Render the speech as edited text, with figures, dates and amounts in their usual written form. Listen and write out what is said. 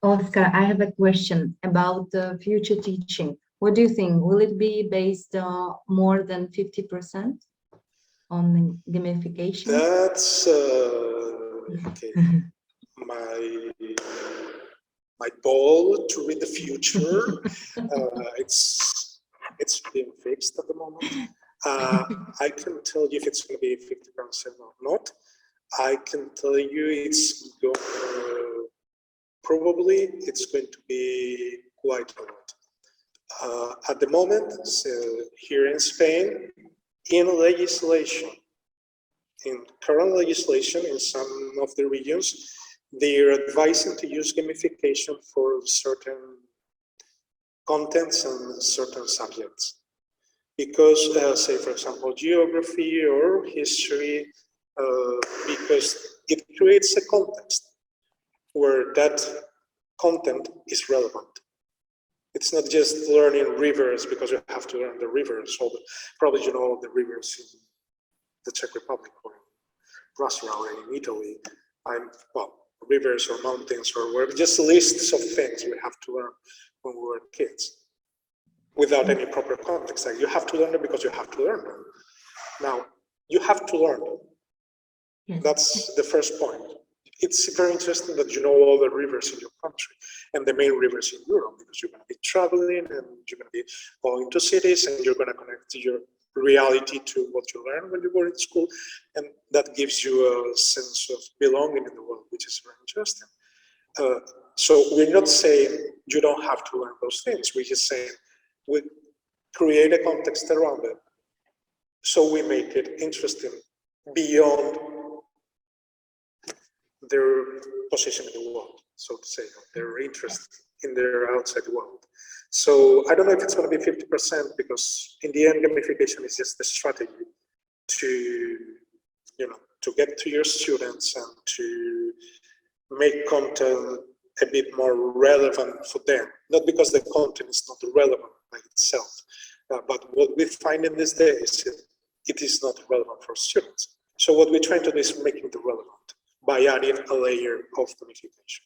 Oscar, I have a question about the future teaching. What do you think? Will it be based more than 50% on gamification? That's okay. My my ball to read the future. It's being fixed at the moment. I can tell you if it's going to be 50% or not. I can tell you probably it's going to be quite a lot. At the moment, so here in Spain, in legislation, in current legislation in some of the regions, they are advising to use gamification for certain contents and certain subjects. Because, say, for example, geography or history, because it creates a context where that content is relevant. It's not just learning rivers because you have to learn the rivers. So probably you know the rivers in the Czech Republic or in Russia or in Italy. Well, rivers or mountains or whatever, just lists of things we have to learn when we were kids without any proper context. Like you have to learn them because you have to learn them. Now, you have to learn them. Yes. That's the first point. It's very interesting that you know all the rivers in your country and the main rivers in Europe because you're going to be traveling and you're going to be going to cities and you're going to connect your reality to what you learned when you were in school, and that gives you a sense of belonging in the world, which is very interesting. So we're not saying you don't have to learn those things. We're just saying we create a context around it, so we make it interesting beyond their position in the world, so to say, their interest in their outside world. So I don't know if it's going to be 50% because in the end, gamification is just a strategy to, to get to your students and to make content a bit more relevant for them. Not because the content is not relevant by itself, but what we find in these days, it is not relevant for students. So what we're trying to do is making it relevant by adding a layer of gamification.